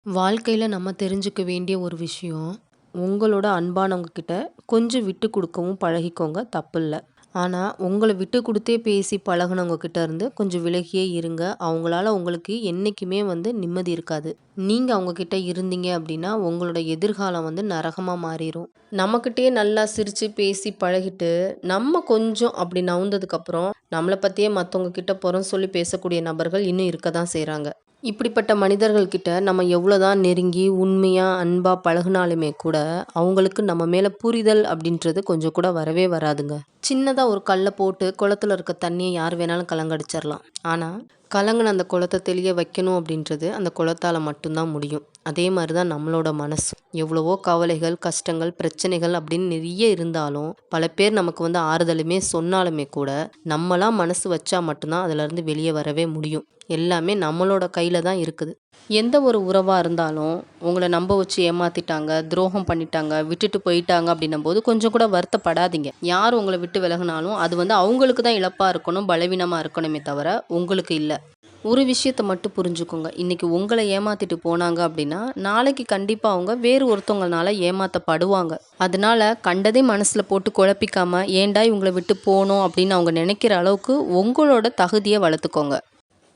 வாழ்க்கையில நம்ம தெரிஞ்சுக்க வேண்டிய ஒரு விஷயம், உங்களோட அன்பானவங்க கிட்ட கொஞ்சம் விட்டு குடுக்கவும் பழகிக்கோங்க, தப்பில்ல. ஆனா, உங்கள விட்டு குடுத்தே பேசி பழகுனவங்க கிட்ட இருந்து கொஞ்சம் விலகியே இருங்க. அவங்களால உங்களுக்கு என்னைக்குமே நிம்மதி இருக்காது. நீங்க அவங்க கிட்ட இருந்தீங்க அப்படின்னா, உங்களோட எதிர்காலம் நரகமா மாறிரும். நம்மகிட்டயே நல்லா சிரிச்சு பேசி பழகிட்டு, நம்ம கொஞ்சம் அப்படி நவுந்ததுக்கப்புறம், நம்மள பத்தியே மத்தவங்க கிட்ட புறம் சொல்லி பேசக்கூடிய நபர்கள் இன்னும் இருக்க தான் செய்றாங்க. இப்படிப்பட்ட மனிதர்கள் கிட்ட நம்ம எவ்வளோதான் நெருங்கி, உண்மையா, அன்பா பழகுனாலுமே கூட, அவங்களுக்கு நம்ம மேல புரிதல் அப்படின்றது கொஞ்சம் கூட வரவே வராதுங்க. சின்னதா ஒரு கல்ல போட்டு குளத்துல இருக்க தண்ணிய யார் வேணாலும் கலங்கடிச்சிரலாம். ஆனா, கலங்குன அந்த குளத்த தெளிய வைக்கணும் அப்படின்றது அந்த குளத்தால மட்டும் தான் முடியும். அதே மாரி தான் நம்மளோட மனசும். எவ்வளவோ கவலைகள், கஷ்டங்கள், பிரச்சனைகள் அப்படின்னு நெறைய இருந்தாலும், பல பேர் நமக்கு ஆறுதலுமே சொன்னாலுமே கூட, நம்மளா மனசு வச்சா மட்டும் தான் அதுலருந்து வெளிய வரவே முடியும். எல்லாமே நம்மளோட கையில தான் இருக்குது. எந்த ஒரு உறவா இருந்தாலும், உங்கள நம்ப வச்சு ஏமாத்திட்டாங்க, துரோகம் பண்ணிட்டாங்க, விட்டுட்டு போயிட்டாங்க அப்படின்னும்போது கொஞ்சம் கூட வருத்தப்படாதீங்க. யார் உங்கள விட்டு விலகுனாலும், அது அவங்களுக்கு தான் இழப்பா இருக்கணும், பலவீனமா இருக்கணுமே தவிர, உங்களுக்கு இல்ல. ஒரு விஷயத்த மட்டும் புரிஞ்சுக்கோங்க. இன்னைக்கு உங்கள ஏமாத்திட்டு போனாங்க அப்படின்னா, நாளைக்கு கண்டிப்பா அவங்க வேறு ஒருத்தவங்கனால ஏமாத்தப்படுவாங்க. அதனால கண்டதே மனசுல போட்டு குழப்பிக்காம, ஏன்டா இவங்கள விட்டு போனோம் அப்படின்னு அவங்க நினைக்கிற அளவுக்கு உங்களோட தகுதிய வளர்த்துக்கோங்க.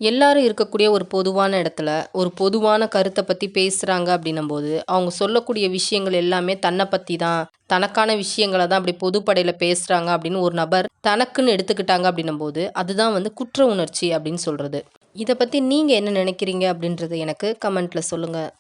எல்லாரும் இருக்கக்கூடிய ஒரு பொதுவான இடத்துல, ஒரு பொதுவான கருத்த பத்தி பேசுறாங்க அப்படின்னும்போது, அவங்க சொல்லக்கூடிய விஷயங்கள் எல்லாமே தன்ன பத்தி தான், தனக்கான விஷயங்கள தான் அப்படி பொதுப்படையில பேசுறாங்க அப்படின்னு ஒரு நபர் தனக்குன்னு எடுத்துக்கிட்டாங்க அப்படின்னும்போது, அதுதான் குற்ற உணர்ச்சி அப்படின்னு சொல்றது. இத பத்தி நீங்க என்ன நினைக்கிறீங்க அப்படின்றத எனக்கு கமெண்ட்ல சொல்லுங்க.